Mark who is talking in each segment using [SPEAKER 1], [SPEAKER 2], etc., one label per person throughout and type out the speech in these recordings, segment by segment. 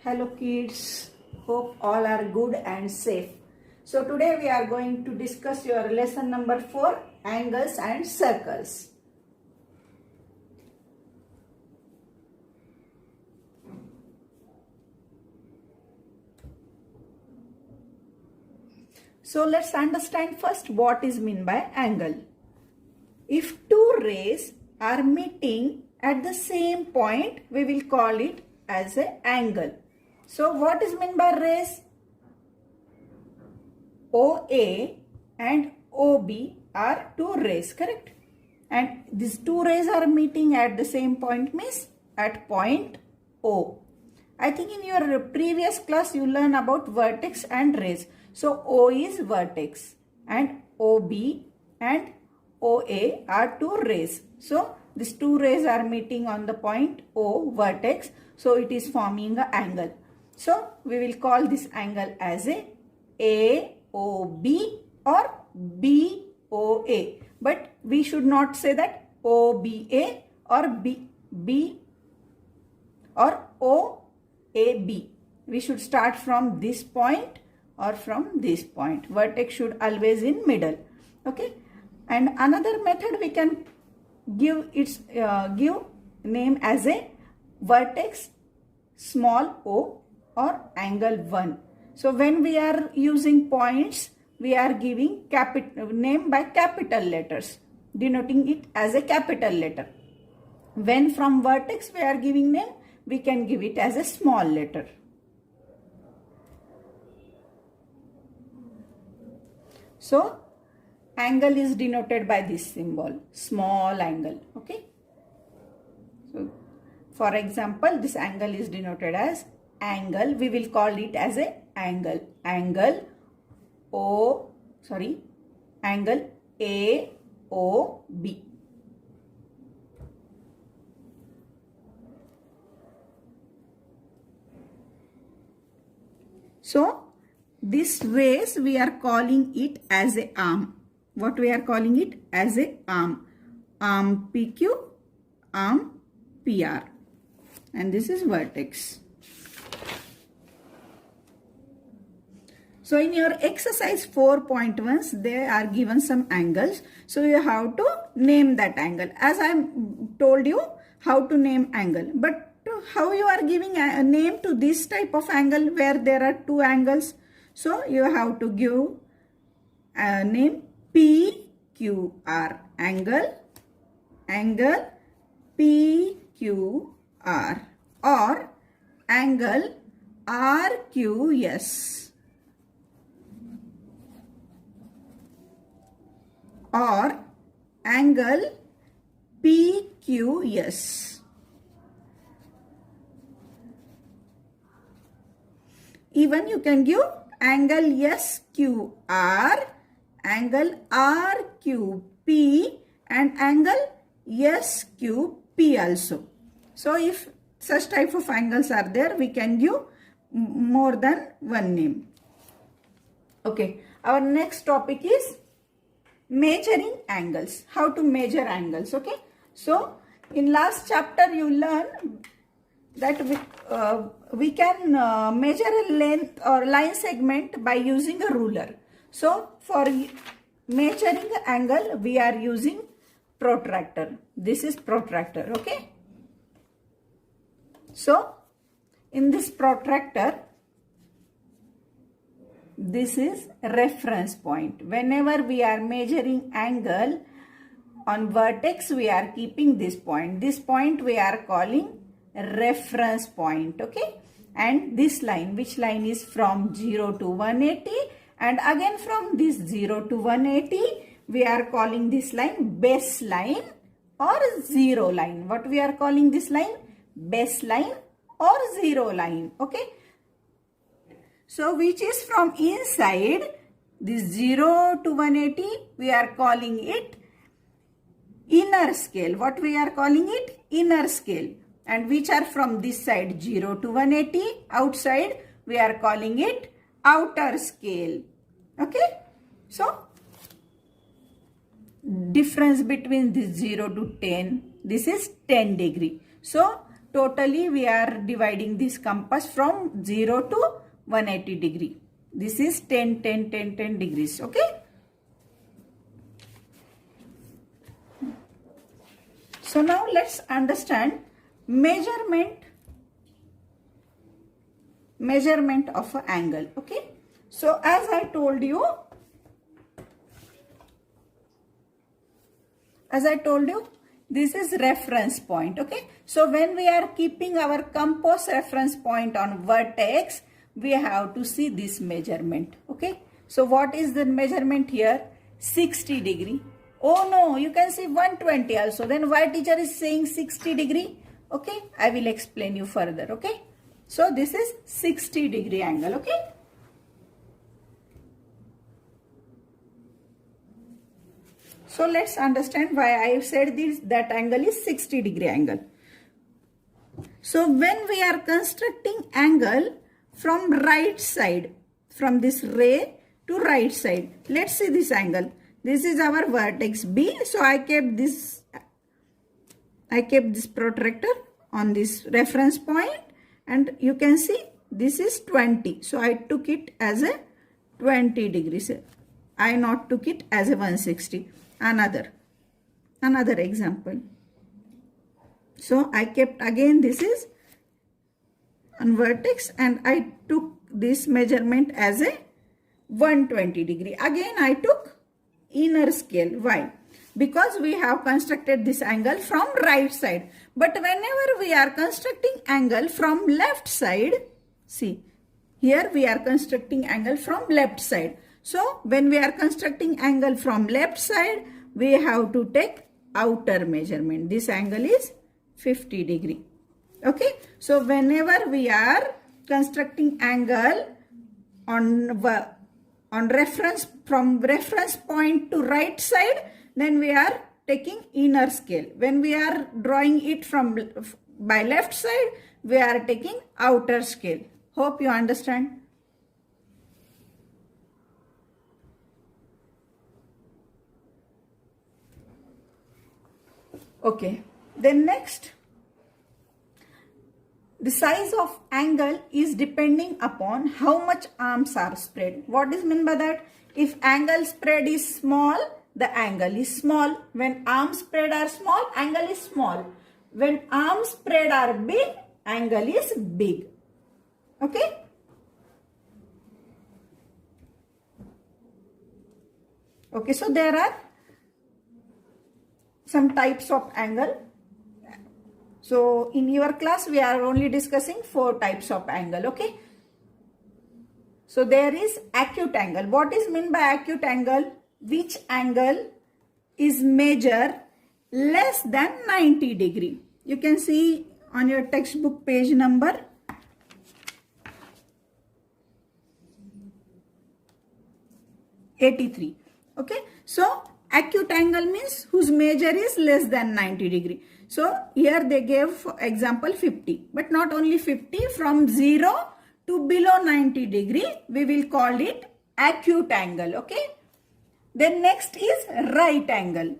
[SPEAKER 1] Hello kids, hope all are good and safe. So today we are going to discuss your lesson number 4, angles and circles. So let's understand first what is meant by angle. If two rays are meeting at the same point, we will call it as an angle. So what is meant by rays? OA and OB are two rays, correct? And these two rays are meeting at the same point means at point O. I think in your previous class you learn about vertex and rays. So O is vertex and OB and OA are two rays. So these two rays are meeting on the point O vertex. So it is forming an angle. So we will call this angle as a AOB or BOA. But we should not say that OBA or B or OAB. We should start from this point or from this point. Vertex should always in middle. Okay. And another method we can give its give name as a vertex small o or angle 1. So when we are using points, we are giving name by capital letters, denoting it as a capital letter. When from vertex we are giving name, we can give it as a small letter. So angle is denoted by this symbol, small angle. Okay. So for example, this angle is denoted as angle. We will call it as a angle. Angle AOB. So this ways we are calling it as a arm. What we are calling it as a arm. Arm PQ, arm PR. And this is vertex. So in your exercise 4.1, they are given some angles. So you have to name that angle. As I told you how to name angle. But how you are giving a name to this type of angle where there are two angles. So you have to give a name PQR. Angle PQR or angle RQS. Or angle PQS. Even you can give angle SQR, angle RQP and angle SQP also. So if such type of angles are there, we can give more than one name. Okay, our next topic is measuring angles. How to measure angles. Okay. So in last chapter you learn that we can measure a length or line segment by using a ruler. So for measuring the angle we are using protractor. This is protractor. Okay. So in this protractor, this is reference point. Whenever we are measuring angle on vertex, we are keeping this point. This point we are calling reference point. Okay. And this line, which line is from 0 to 180. And again from this 0 to 180, we are calling this line baseline or zero line. What we are calling this line? Baseline or zero line. Okay. So which is from inside this 0 to 180, we are calling it inner scale. What we are calling it? Inner scale. And which are from this side 0 to 180, outside, we are calling it outer scale. Okay. So difference between this 0 to 10, this is 10 degree. So totally we are dividing this compass from 0 to 180 degree. This is 10, 10, 10, 10 degrees. Okay. So now let's understand measurement of an angle. Okay. So as I told you, this is reference point. Okay. So when we are keeping our compass reference point on vertex, we have to see this measurement. Okay. So what is the measurement here? 60 degree. Oh no, you can see 120 also. Then why teacher is saying 60 degree? Okay. I will explain you further. Okay. So this is 60 degree angle. Okay. So let's understand why I have said that angle is 60 degree angle. So when we are constructing angle from right side, from this ray to right side, let's see this angle. This is our vertex B. So I kept this protractor on this reference point, and you can see this is 20. So I took it as a 20 degrees. I not took it as a 160. Another example. So I kept again, this is on vertex, and I took this measurement as a 120 degree. Again I took inner scale. Why? Because we have constructed this angle from right side. But whenever we are constructing angle from left side, see, here we are constructing angle from left side. So when we are constructing angle from left side, we have to take outer measurement. This angle is 50 degree. Okay. So whenever we are constructing angle on reference, from reference point to right side, then we are taking inner scale. When we are drawing it from by left side, we are taking outer scale. Hope you understand. Okay, then next, the size of angle is depending upon how much arms are spread. What is meant by that? If angle spread is small, the angle is small. When arms spread are small, angle is small. When arms spread are big, angle is big. Okay? Okay, so there are some types of angle. So in your class, we are only discussing 4 types of angle. Okay. So there is acute angle. What is meant by acute angle? Which angle is measured less than 90 degree. You can see on your textbook page number 83. Okay. So acute angle means whose measure is less than 90 degree. So here they gave for example 50, but not only 50, from 0 to below 90 degree, we will call it acute angle. Okay. Then next is right angle.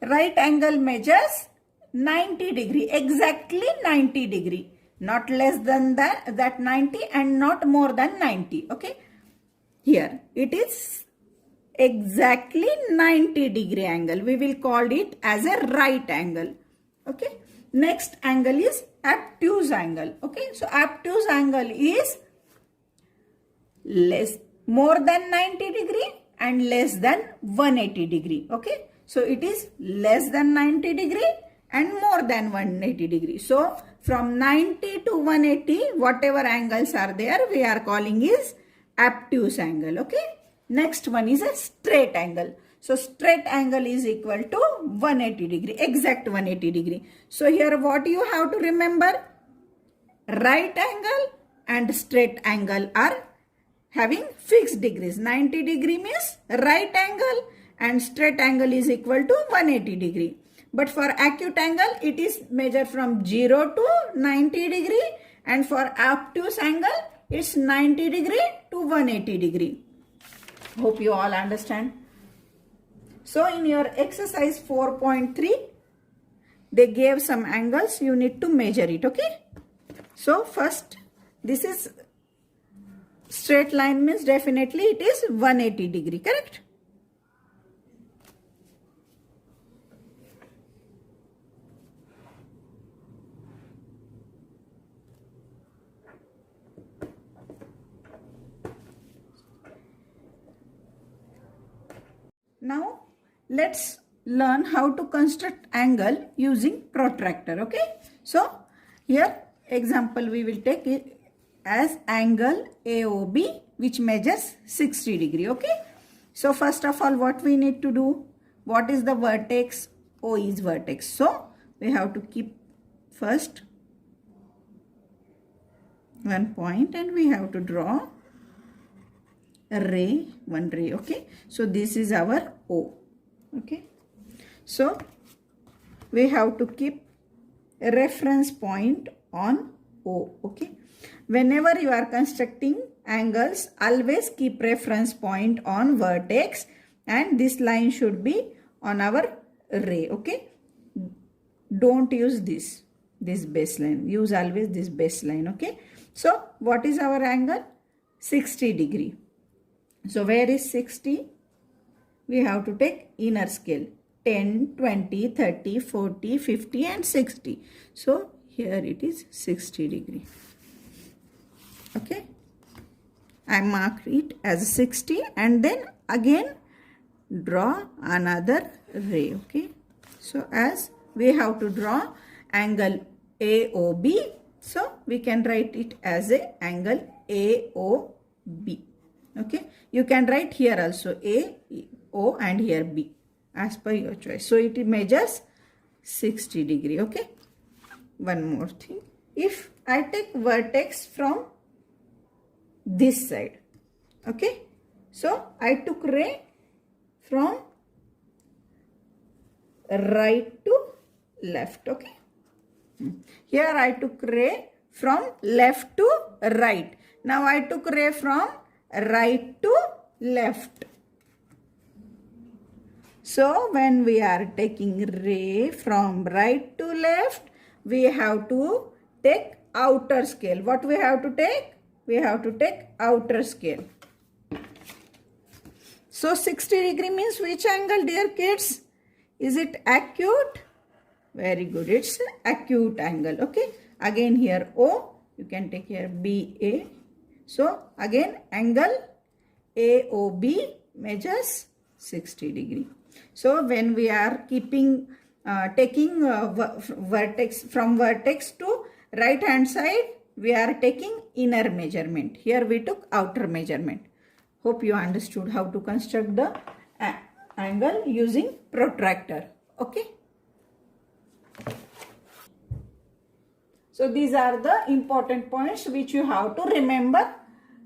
[SPEAKER 1] Right angle measures 90 degree, exactly 90 degree, not less than that 90 and not more than 90. Okay. Here it is exactly 90 degree angle. We will call it as a right angle. Okay. Next angle is obtuse angle. Okay. So obtuse angle is more than 90 degree and less than 180 degree. Okay. So it is less than 90 degree and more than 180 degree. So from 90 to 180, whatever angles are there, we are calling is obtuse angle. Okay. Next one is a straight angle. So straight angle is equal to 180 degree, exact 180 degree. So here what you have to remember? Right angle and straight angle are having fixed degrees. 90 degree means right angle and straight angle is equal to 180 degree. But for acute angle, it is measured from 0 to 90 degree, and for obtuse angle, it's 90 degree to 180 degree. Hope you all understand. So in your exercise 4.3, they gave some angles, you need to measure it, okay? So first, this is straight line means definitely it is 180 degree, correct? Now let's learn how to construct angle using protractor, okay? So here example we will take it as angle AOB which measures 60 degree, okay? So first of all, what we need to do, what is the vertex? O is vertex. So we have to keep first one point and we have to draw a ray, one ray, okay? So this is our O, okay? So we have to keep a reference point on O, okay? Whenever you are constructing angles, always keep reference point on vertex and this line should be on our ray, okay? Don't use this baseline. Use always this baseline, okay? So what is our angle? 60 degree. So where is 60? We have to take inner scale. 10, 20, 30, 40, 50 and 60. So here it is 60 degree. Okay. I mark it as 60 and then again draw another ray. Okay. So as we have to draw angle AOB. So we can write it as a angle AOB. Okay. You can write here also A, O and here B as per your choice. So it measures 60 degree. Okay. One more thing. If I take vertex from this side. Okay. So I took ray from right to left. Okay. Here I took ray from left to right. Now I took ray from right to left. So when we are taking ray from right to left, we have to take outer scale. What we have to take? We have to take outer scale. So 60 degree means which angle, dear kids? Is it acute? Very good. It's acute angle. Okay. Again here O. You can take here BA. So again angle AOB measures 60 degree. So when we are keeping taking vertex from vertex to right hand side, we are taking inner measurement. Here we took outer measurement. Hope you understood how to construct the angle using protractor. Okay. So these are the important points which you have to remember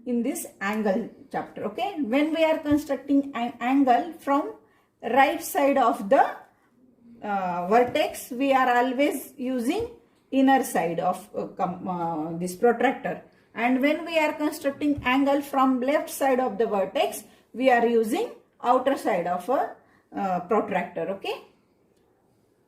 [SPEAKER 1] in this angle chapter. Okay. When we are constructing an angle from right side of the vertex, we are always using inner side of this protractor. And when we are constructing angle from left side of the vertex, we are using outer side of a protractor. Okay.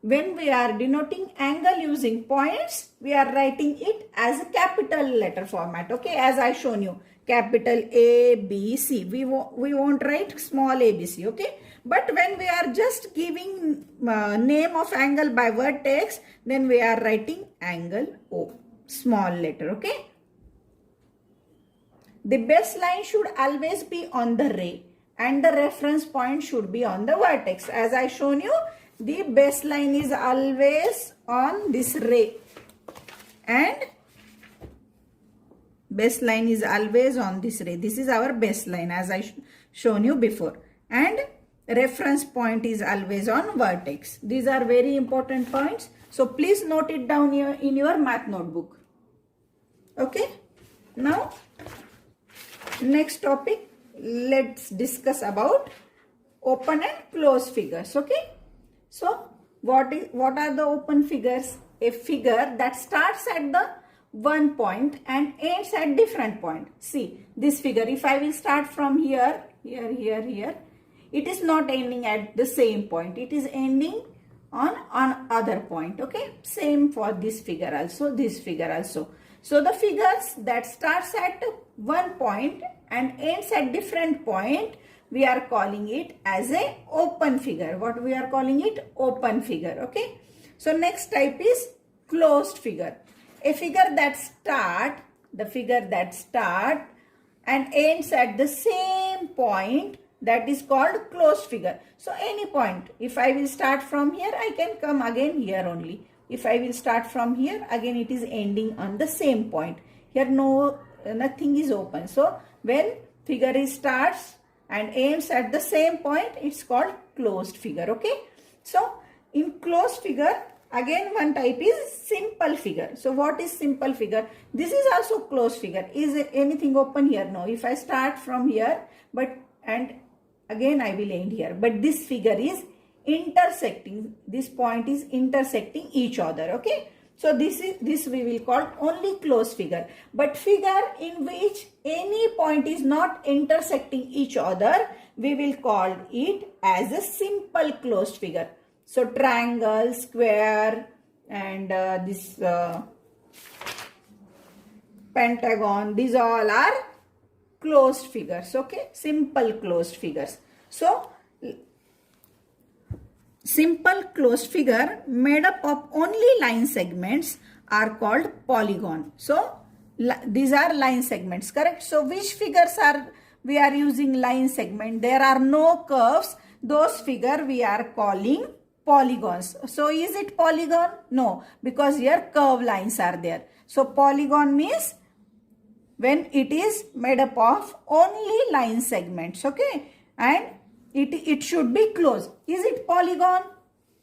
[SPEAKER 1] When we are denoting angle using points, we are writing it as a capital letter format. Okay. As I shown you, capital A, B, C. We won't write small a, b, c. Okay. But when we are just giving name of angle by vertex, then we are writing angle O, small letter. Okay. The baseline should always be on the ray and the reference point should be on the vertex. As I shown you, the baseline is always on this ray and baseline is always on this ray. This is our baseline as I shown you before, and reference point is always on vertex. These are very important points. So please note it down here in your math notebook. Okay. Now next topic, let's discuss about open and close figures. Okay. So what are the open figures? A figure that starts at the one point and ends at different point. See this figure, if I will start from here, here, it is not ending at the same point. It is ending on other point. Okay, same for this figure also, this figure also. So the figures that starts at one point and ends at different point, we are calling it as a open figure. What we are calling it? Open figure. Okay, so next type is closed figure. A figure that start and ends at the same point, that is called closed figure. So any point, if I will start from here, I can come again here only. If I will start from here, again it is ending on the same point. Here nothing is open. So when figure is starts and ends at the same point, it's called closed figure. Okay, so in closed figure, again one type is simple figure. So what is simple figure? This is also closed figure. Is anything open here? No. If I start from here, and again I will end here, but this figure is intersecting, this point is intersecting each other. Okay, so this we will call only closed figure. But figure in which any point is not intersecting each other, we will call it as a simple closed figure. So triangle, square, and this pentagon, these all are closed figures. Okay, simple closed figures. So simple closed figure made up of only line segments are called polygon. So these are line segments, correct? So which figures are we are using line segment? There are no curves. Those figure we are calling polygons. So is it polygon? No, because here curve lines are there. So polygon means when it is made up of only line segments. Okay, and it should be closed. Is it polygon?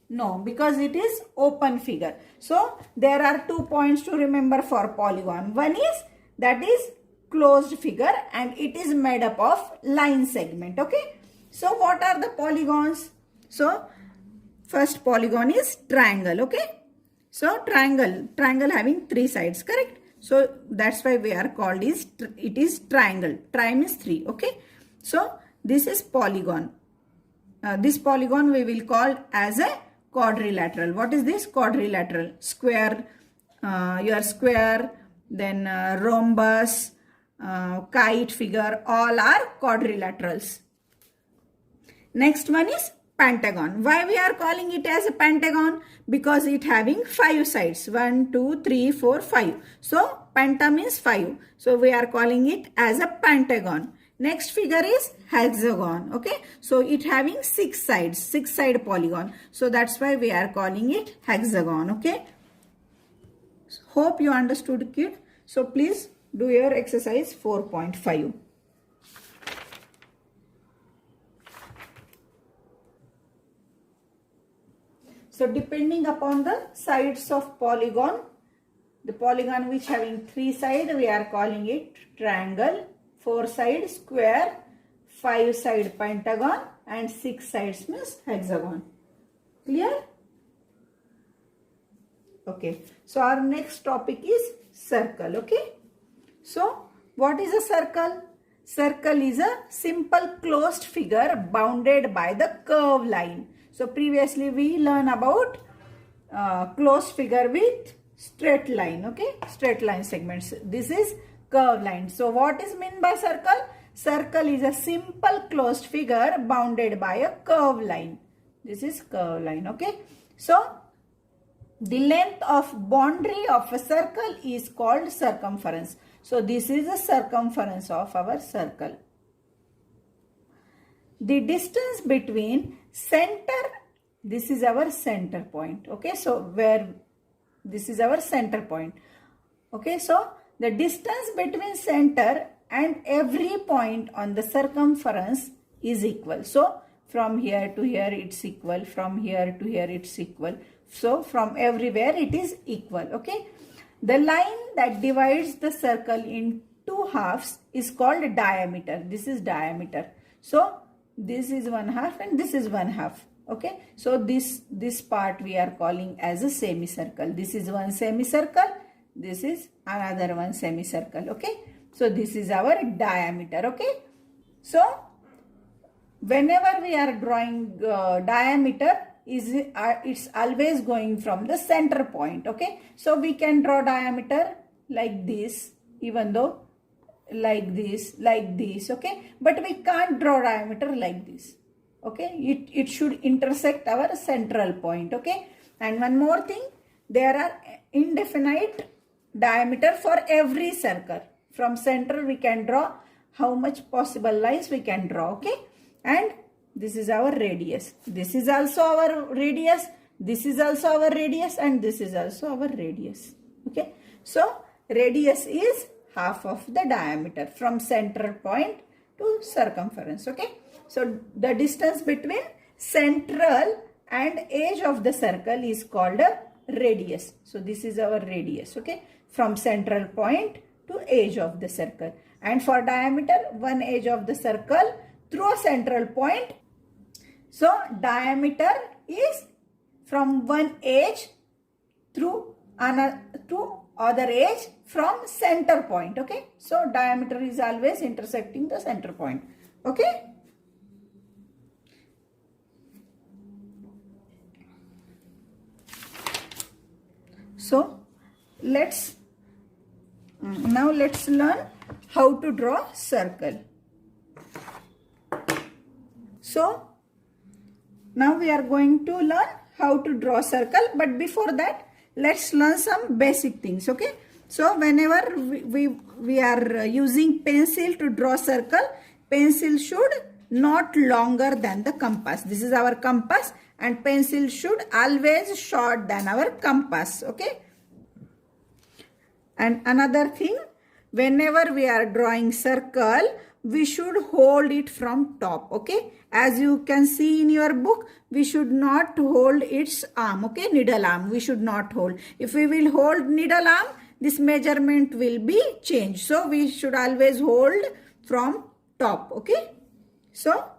[SPEAKER 1] No, because it is open figure. So there are 2 points to remember for polygon. One is that is closed figure and it is made up of line segment. Okay, so what are the polygons? So first polygon is triangle. Okay, so triangle having 3 sides, correct? So that's why we are called it is triangle. Tri means 3. Okay, so this is polygon. This polygon we will call as a quadrilateral. What is this? Quadrilateral. Square, your square, then rhombus, kite figure, all are quadrilaterals. Next one is pentagon. Why we are calling it as a pentagon? Because it having 5 sides. 1, 2, 3, 4, 5. So penta means 5. So we are calling it as a pentagon. Next figure is hexagon. Okay, so it having 6 sides, 6 side polygon. So that's why we are calling it hexagon. Okay, hope you understood, kid. So please do your exercise 4.5. So depending upon the sides of polygon, the polygon which having 3 sides, we are calling it triangle, 4 side square, 5 side pentagon, and 6 sides means hexagon. Clear? Okay. So our next topic is circle. Okay. So what is a circle? Circle is a simple closed figure bounded by the curved line. So previously we learned about closed figure with straight line. Okay, straight line segments. This is curved line. So what is meant by circle? Circle is a simple closed figure bounded by a curved line. This is curved line. Okay, so the length of boundary of a circle is called circumference. So this is the circumference of our circle. The distance between center, this is our center point. Okay, so where this is our center point. Okay, so the distance between center and every point on the circumference is equal. So from here to here it's equal, from here to here it's equal. So from everywhere it is equal. Okay, the line that divides the circle in 2 halves is called diameter. This is diameter. So this is 1/2 and this is 1/2. Okay, so this part we are calling as a semicircle. This is one semicircle, this is another one semicircle. Okay, so this is our diameter. Okay, so whenever we are drawing diameter, is it's always going from the center point. Okay, so we can draw diameter like this, even though like this, okay, but we can't draw diameter like this. Okay, it should intersect our central point. Okay, and one more thing, there are indefinite diameter for every circle. From center we can draw how much possible lines we can draw. Okay, and this is our radius, this is also our radius, this is also our radius, and this is also our radius. Okay, so radius is half of the diameter from center point to circumference. Okay, so the distance between central and edge of the circle is called a radius. So this is our radius. Okay, from central point to edge of the circle. And for diameter, one edge of the circle through a central point. So diameter is from one edge through another to other edge from center point. Okay, so diameter is always intersecting the center point. Okay, so let's learn how to draw circle. So now we are going to learn how to draw circle, but before that let's learn some basic things. Okay, so whenever we are using pencil to draw circle, pencil should not longer than the compass. This is our compass, and pencil should always short than our compass. Okay, and another thing, whenever we are drawing circle, we should hold it from top. Okay, as you can see in your book, we should not hold its arm. Okay, needle arm we should not hold. If we will hold needle arm, this measurement will be changed. So we should always hold from top. Okay, so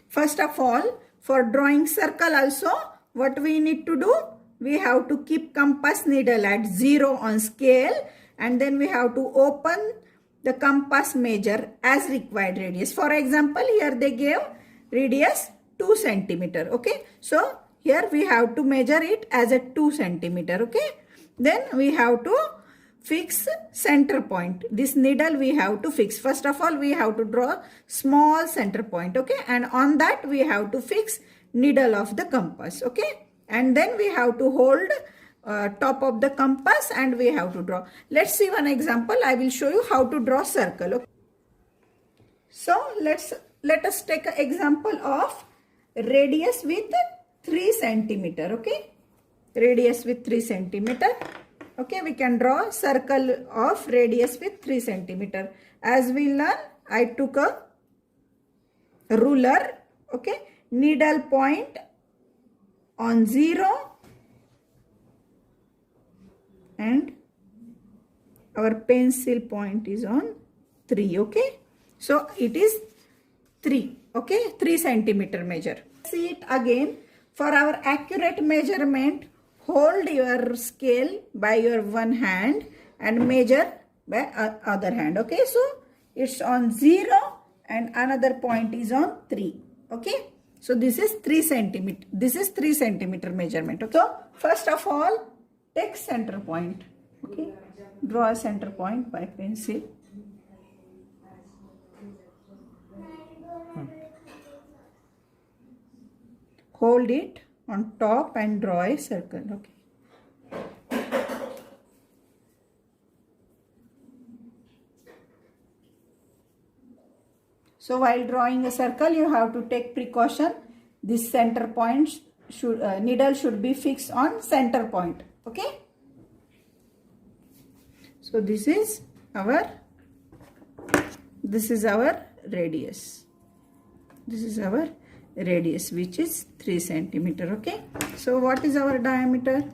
[SPEAKER 1] first of all, for drawing circle also, what we need to do, we have to keep compass needle at 0 on scale, and then we have to open the compass measure as required radius. For example, here they gave radius 2 centimeter. Okay, so here we have to measure it as a 2 centimeter. Okay, then we have to fix center point. This needle we have to fix. First of all, we have to draw small center point. Okay, and on that we have to fix needle of the compass. Okay, and then we have to hold top of the compass and we have to draw. Let's see one example. I will show you how to draw circle. Okay? So let us take an example of radius with 3 centimeter. Okay, radius with 3 centimeter. Okay, we can draw circle of radius with 3 centimeter. As we learn, I took a ruler. Okay, needle point on 0 and our pencil point is on 3. Okay, so it is 3. Okay, 3 centimeter measure. See it again. For our accurate measurement, hold your scale by your one hand and measure by other hand. Okay, so it's on 0 and another point is on 3. Okay, so this is 3 centimeter. This is 3 centimeter measurement. Okay? So first of all, take center point. Okay, draw a center point by pencil. Hold it on top and draw a circle. Okay. So while drawing a circle, you have to take precaution. This center point should needle should be fixed on center point. Okay. So this is our radius. This is our radius, which is 3 centimeter. Okay, so what is our diameter?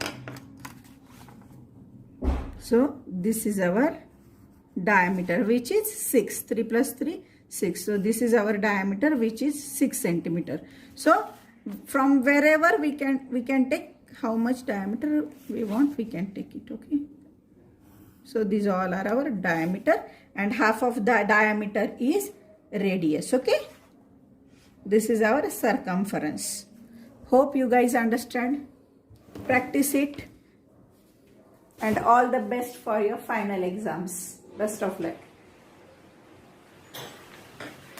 [SPEAKER 1] So this is our diameter, which is 6. 3 plus 3, 6. So this is our diameter, which is 6 centimeter. So from wherever we can take how much diameter we want, we can take it. Okay, so these all are our diameter, and half of the diameter is radius. Okay, This is our circumference. Hope you guys understand. Practice it. And all the best for your final exams. Best of luck.